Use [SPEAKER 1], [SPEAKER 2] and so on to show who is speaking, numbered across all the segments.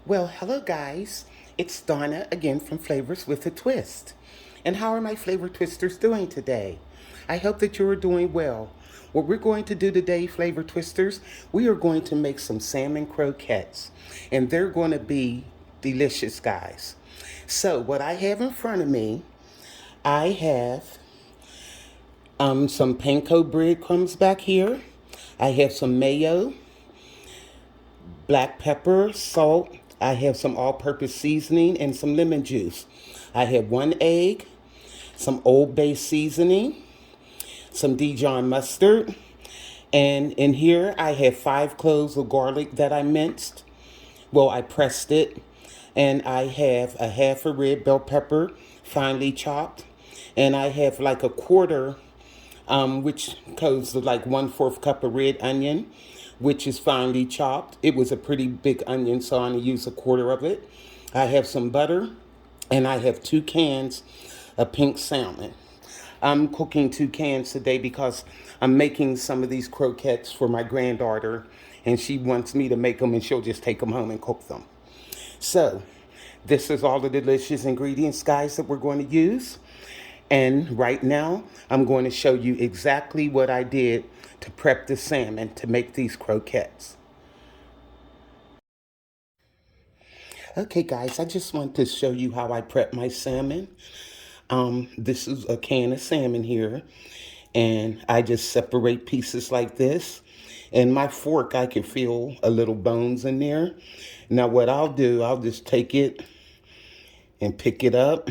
[SPEAKER 1] Well, hello guys. It's Donna again from Flavors with a Twist. And how are my flavor twisters doing today? I hope that you are doing well. What we're going to do today, flavor twisters, we are going to make some salmon croquettes. And they're going to be delicious, guys. So, what I have in front of me, I have some panko breadcrumbs back here. I have some mayo, black pepper, salt. I have some all-purpose seasoning and some lemon juice. I have one egg, some Old Bay seasoning, some Dijon mustard, and in here I have 5 cloves of garlic that I minced. Well, I pressed it, and I have a half a red bell pepper, finely chopped, and I have like a quarter, which goes to like 1/4 cup of red onion, which is finely chopped. It was a pretty big onion, so I'm gonna use a quarter of it. I have some butter, and I have 2 cans of pink salmon. I'm cooking 2 cans today because I'm making some of these croquettes for my granddaughter, and she wants me to make them, and she'll just take them home and cook them. So, this is all the delicious ingredients, guys, that we're going to use. And right now, I'm going to show you exactly what I did to prep the salmon to make these croquettes. Okay, guys, I just want to show you how I prep my salmon. This is a can of salmon here, and I just separate pieces like this. And my fork, I can feel a little bones in there. Now, what I'll do, I'll just take it and pick it up,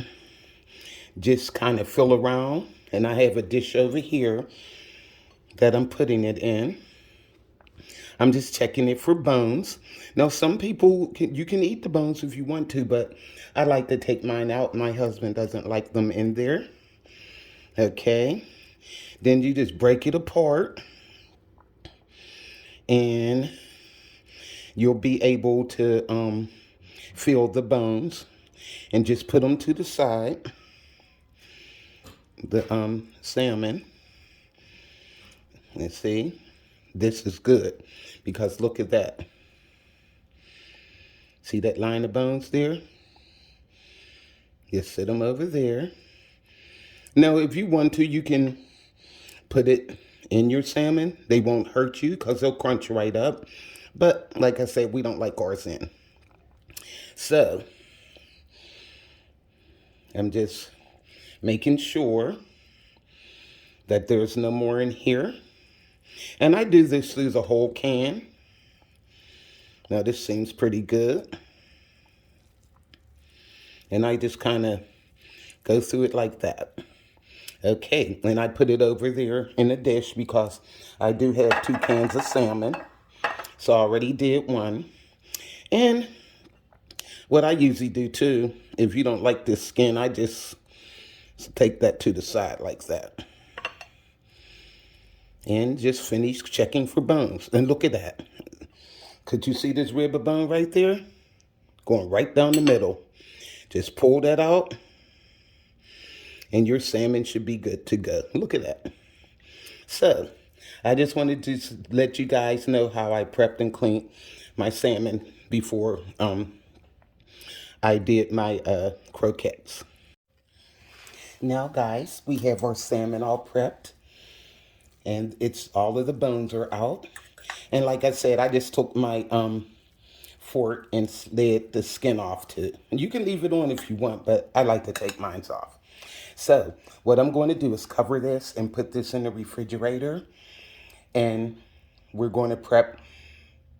[SPEAKER 1] just kind of feel around, and I have a dish over here that I'm putting it in. I'm just checking it for bones. Now, some people, you can eat the bones if you want to, but I like to take mine out. My husband doesn't like them in there. Okay. Then you just break it apart, and you'll be able to feel the bones, and just put them to the side. The salmon. Let's see. This is good because look at that. See that line of bones there? Just sit them over there. Now, if you want to, you can put it in your salmon. They won't hurt you because they'll crunch right up. But like I said, we don't like ours in. So, I'm just making sure that there's no more in here. And I do this through the whole can. Now, this seems pretty good. And I just kind of go through it like that. Okay, and I put it over there in a dish because I do have 2 cans of salmon. So I already did one. And what I usually do too, if you don't like this skin, I just take that to the side like that. And just finish checking for bones. And look at that. Could you see this rib of bone right there? Going right down the middle. Just pull that out, and your salmon should be good to go. Look at that. So, I just wanted to let you guys know how I prepped and cleaned my salmon before I did my croquettes. Now, guys, we have our salmon all prepped, and it's all of the bones are out. And like I said, I just took my fork and slid the skin off too. And you can leave it on if you want, but I like to take mine off. So what I'm going to do is cover this and put this in the refrigerator. And we're going to prep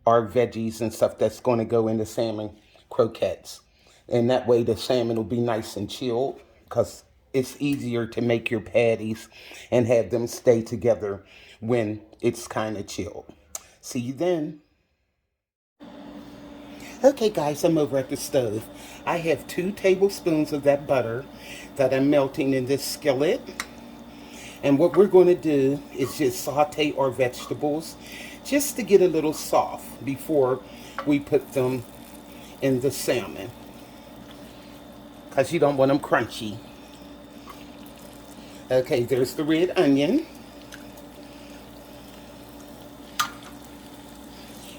[SPEAKER 1] our veggies and stuff that's going to go in the salmon croquettes. And that way the salmon will be nice and chilled because it's easier to make your patties and have them stay together when it's kind of chilled. See you then. Okay, guys, I'm over at the stove. I have 2 tablespoons of that butter that I'm melting in this skillet. And what we're going to do is just saute our vegetables just to get a little soft before we put them in the salmon, because you don't want them crunchy. Okay, there's the red onion.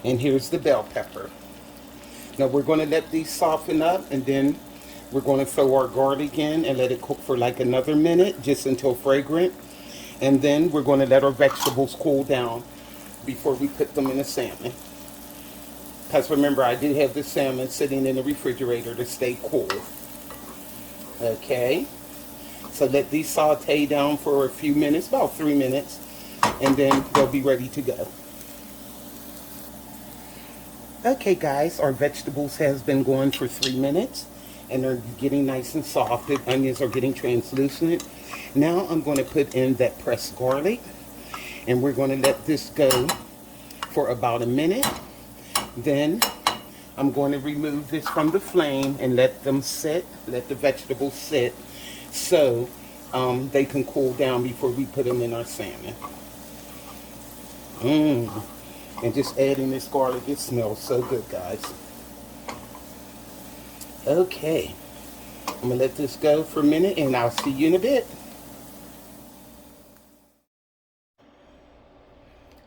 [SPEAKER 1] And here's the bell pepper. Now we're going to let these soften up, and then we're going to throw our garlic in and let it cook for like another minute, just until fragrant. And then we're going to let our vegetables cool down before we put them in the salmon. Because remember, I do have the salmon sitting in the refrigerator to stay cool. Okay. So let these saute down for a few minutes, about 3 minutes, and then they'll be ready to go. Okay guys, our vegetables has been going for 3 minutes and they're getting nice and soft. The onions are getting translucent. Now I'm going to put in that pressed garlic and we're going to let this go for about a minute. Then I'm going to remove this from the flame and let them sit, let the vegetables sit so they can cool down before we put them in our salmon. And just adding this garlic, it smells so good, guys. Okay, I'm gonna let this go for a minute and I'll see you in a bit.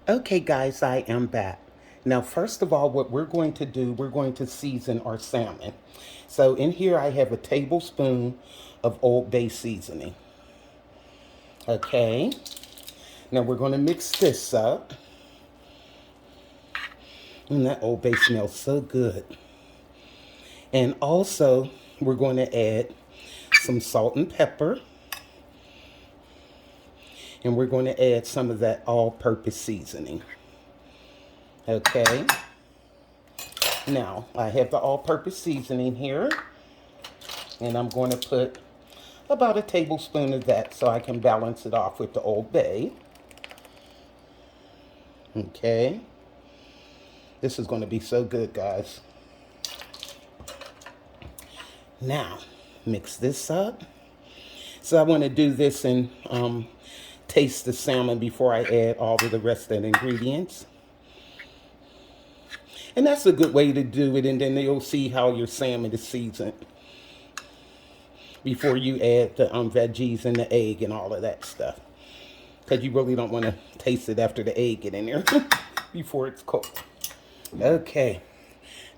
[SPEAKER 1] Okay guys, I am back. Now first of all, what we're going to do, we're going to season our salmon. So in here I have a tablespoon of Old Bay seasoning. Okay, now we're going to mix this up. And that Old Bay smells so good. And also, we're going to add some salt and pepper. And we're going to add some of that all-purpose seasoning. Okay. Now, I have the all-purpose seasoning here. And I'm going to put about a tablespoon of that so I can balance it off with the Old Bay. Okay. This is going to be so good, guys. Now, mix this up. So I want to do this and taste the salmon before I add all of the rest of the ingredients. And that's a good way to do it, and then you'll see how your salmon is seasoned before you add the veggies and the egg and all of that stuff. Because you really don't want to taste it after the egg get in there before it's cooked. Okay,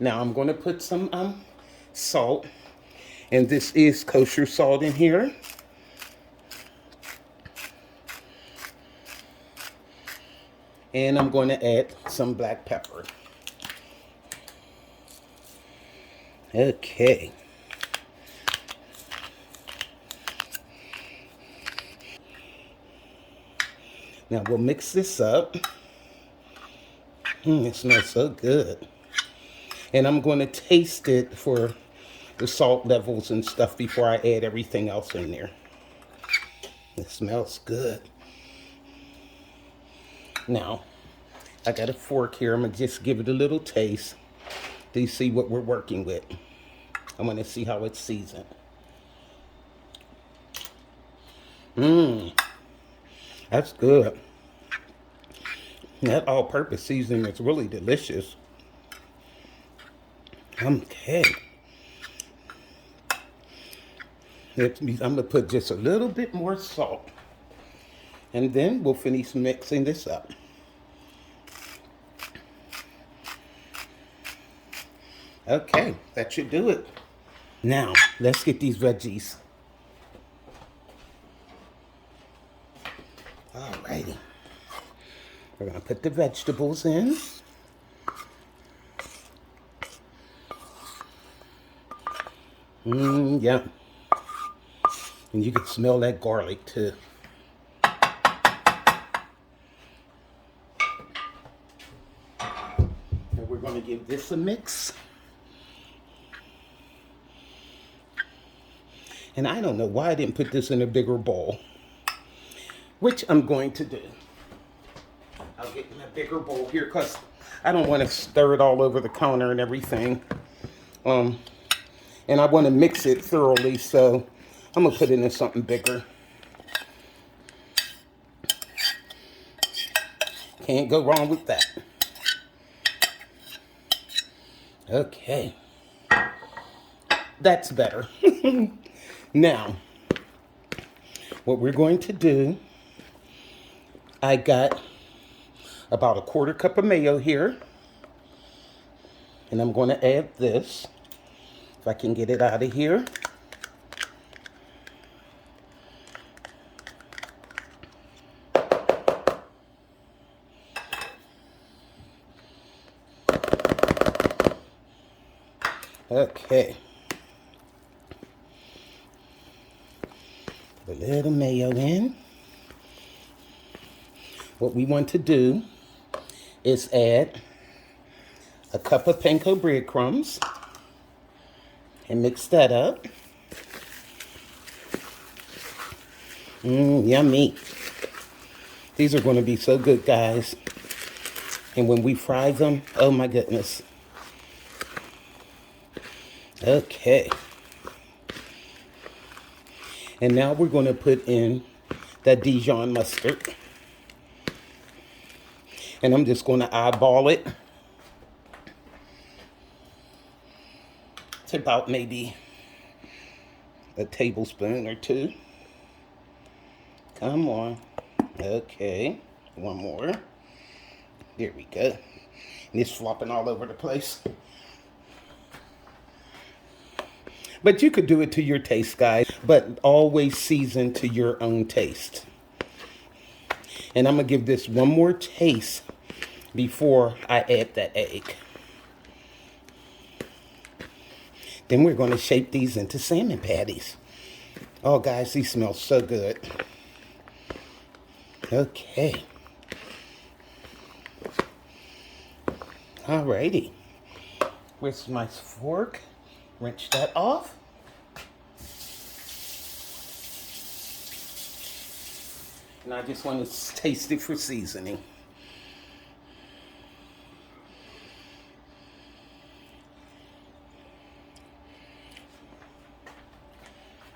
[SPEAKER 1] now I'm going to put some salt, and this is kosher salt in here. And I'm going to add some black pepper. Okay. Now we'll mix this up. It smells so good. And I'm going to taste it for the salt levels and stuff before I add everything else in there. It smells good. Now, I got a fork here. I'm going to just give it a little taste. Do you see what we're working with? I'm going to see how it's seasoned. That's good. That all-purpose seasoning is really delicious. Okay. I'm going to put just a little bit more salt. And then we'll finish mixing this up. Okay, that should do it. Now, let's get these veggies. Alrighty. We're going to put the vegetables in. Yeah. And you can smell that garlic too. And we're going to give this a mix. And I don't know why I didn't put this in a bigger bowl, which I'm going to do. I'll get in a bigger bowl here because I don't want to stir it all over the counter and everything. And I want to mix it thoroughly, so I'm going to put it in something bigger. Can't go wrong with that. Okay. That's better. Now, what we're going to do, I got about a 1/4 cup of mayo here. And I'm going to add this, if I can get it out of here. Okay. Put a little mayo in. What we want to do is add a cup of panko breadcrumbs and mix that up. Yummy. These are going to be so good, guys. And when we fry them, oh my goodness. Okay. And now we're going to put in that Dijon mustard. And I'm just going to eyeball it to about maybe a tablespoon or two. Come on. Okay. One more. There we go. And it's flopping all over the place. But you could do it to your taste, guys. But always season to your own taste. And I'm going to give this one more taste before I add that egg. Then we're going to shape these into salmon patties. Oh, guys, these smell so good. Okay. Alrighty. Where's my fork? Rinse that off. And I just want to taste it for seasoning.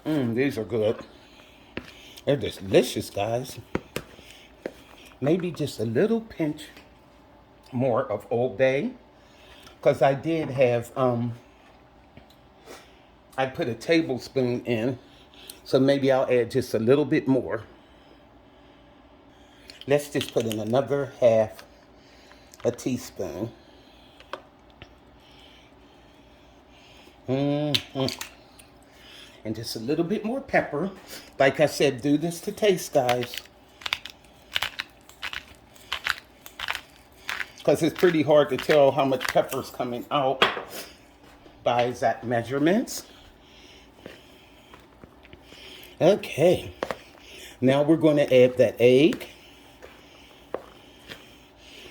[SPEAKER 1] These are good. They're delicious, guys. Maybe just a little pinch more of Old Bay. Because I did have, I put a tablespoon in. So maybe I'll add just a little bit more. Let's just put in another half a teaspoon. And just a little bit more pepper. Like I said, do this to taste, guys. Because it's pretty hard to tell how much pepper's coming out by exact measurements. Okay. Now we're going to add that egg.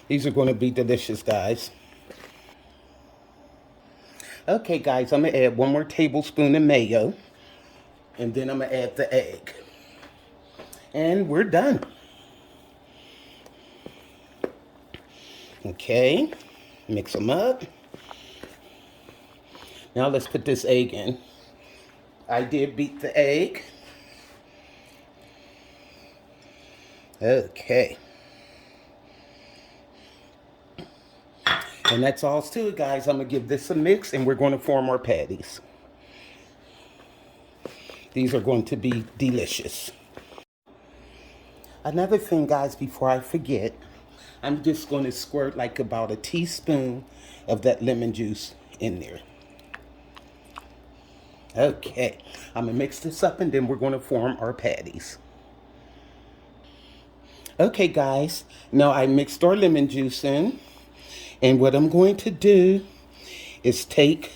[SPEAKER 1] These are going to be delicious, guys. Okay, guys, I'm going to add one more tablespoon of mayo. And then I'm going to add the egg. And we're done. Okay, mix them up. Now let's put this egg in. I did beat the egg. Okay. And that's all to it, guys. I'm going to give this a mix and we're going to form our patties. These are going to be delicious. Another thing, guys, before I forget, I'm just going to squirt like about a teaspoon of that lemon juice in there. Okay, I'm going to mix this up and then we're going to form our patties. Okay, guys, now I mixed our lemon juice in. And what I'm going to do is take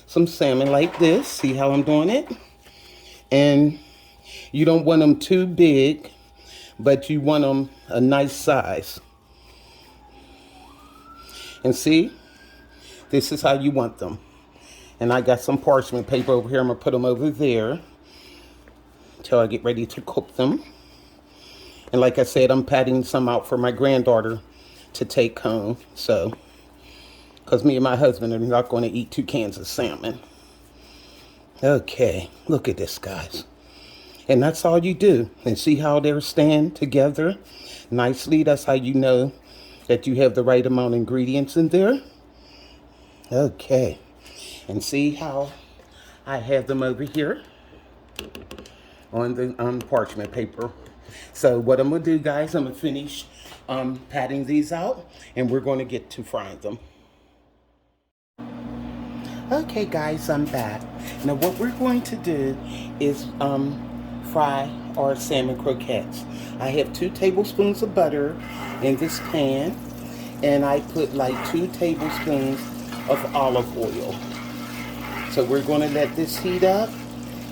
[SPEAKER 1] some salmon like this. See how I'm doing it? And you don't want them too big, but you want them a nice size. And see, this is how you want them. And I got some parchment paper over here. I'm going to put them over there until I get ready to cook them. And like I said, I'm patting some out for my granddaughter to take home. So, because me and my husband are not going to eat 2 cans of salmon. Okay, look at this, guys. And that's all you do. And see how they're staying together nicely? That's how you know that you have the right amount of ingredients in there. Okay. And see how I have them over here on the parchment paper. So what I'm gonna do, guys, I'm gonna finish patting these out, and we're gonna get to frying them. Okay, guys, I'm back. Now what we're going to do is fry our salmon croquettes. I have 2 tablespoons of butter in this pan, and I put like 2 tablespoons of olive oil. So we're going to let this heat up,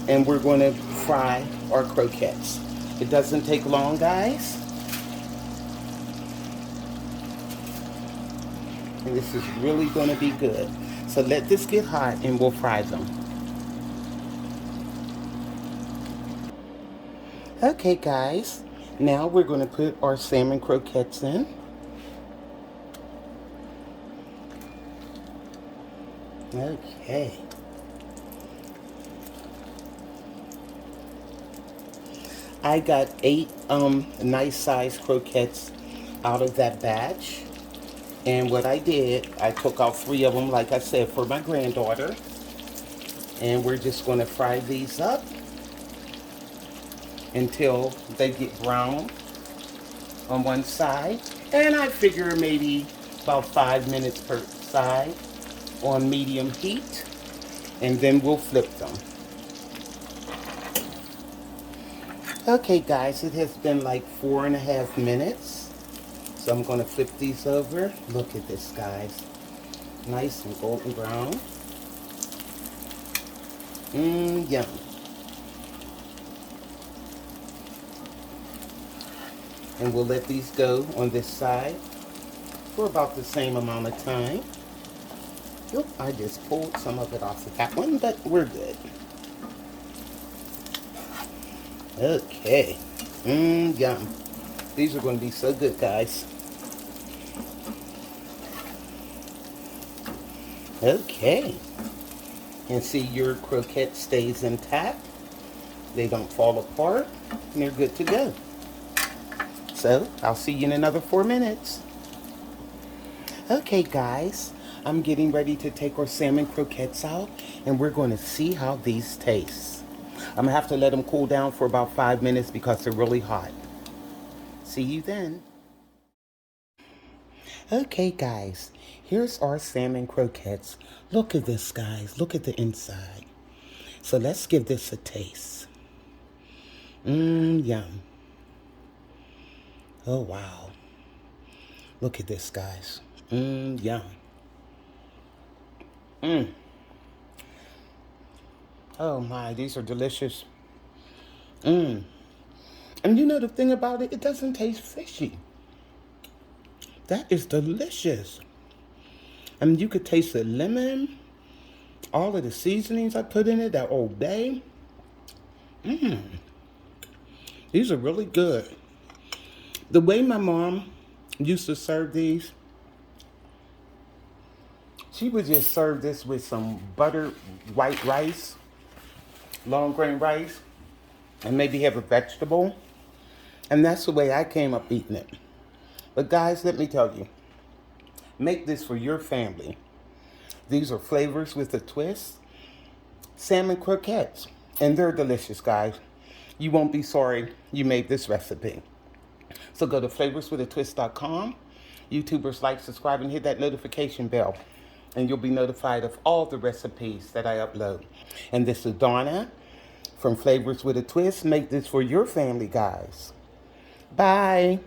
[SPEAKER 1] and we're going to fry our croquettes. It doesn't take long, guys. And this is really going to be good. So let this get hot and we'll fry them. Okay, guys. Now we're going to put our salmon croquettes in. Okay. I got 8 nice sized croquettes out of that batch. And what I did, I took out 3 of them, like I said, for my granddaughter. And we're just going to fry these up until they get brown on one side. And I figure maybe about 5 minutes per side on medium heat. And then we'll flip them. Okay, guys, it has been like 4.5 minutes. So I'm going to flip these over. Look at this, guys. Nice and golden brown. Yum. And we'll let these go on this side for about the same amount of time. Oop, I just pulled some of it off of that one, but we're good. Okay. Yum. These are going to be so good, guys. Okay. And see, your croquette stays intact. They don't fall apart. And they're good to go. So, I'll see you in another 4 minutes. Okay, guys. I'm getting ready to take our salmon croquettes out. And we're going to see how these taste. I'm going to have to let them cool down for about 5 minutes because they're really hot. See you then. Okay, guys, here's our salmon croquettes. Look at this, guys. Look at the inside. So let's give this a taste. Yum. Oh, wow. Look at this, guys. Yum. Oh, my, these are delicious. And you know the thing about it, it doesn't taste fishy. That is delicious. I mean, you could taste the lemon, all of the seasonings I put in it, that Old Bay. These are really good. The way my mom used to serve these, she would just serve this with some buttered white rice, long grain rice, and maybe have a vegetable. And that's the way I came up eating it. But guys, let me tell you, make this for your family. These are flavors with a twist. Salmon croquettes. And they're delicious, guys. You won't be sorry you made this recipe. So go to flavorswithatwist.com. YouTubers, like, subscribe, and hit that notification bell. And you'll be notified of all the recipes that I upload. And this is Donna from Flavors with a Twist. Make this for your family, guys. Bye.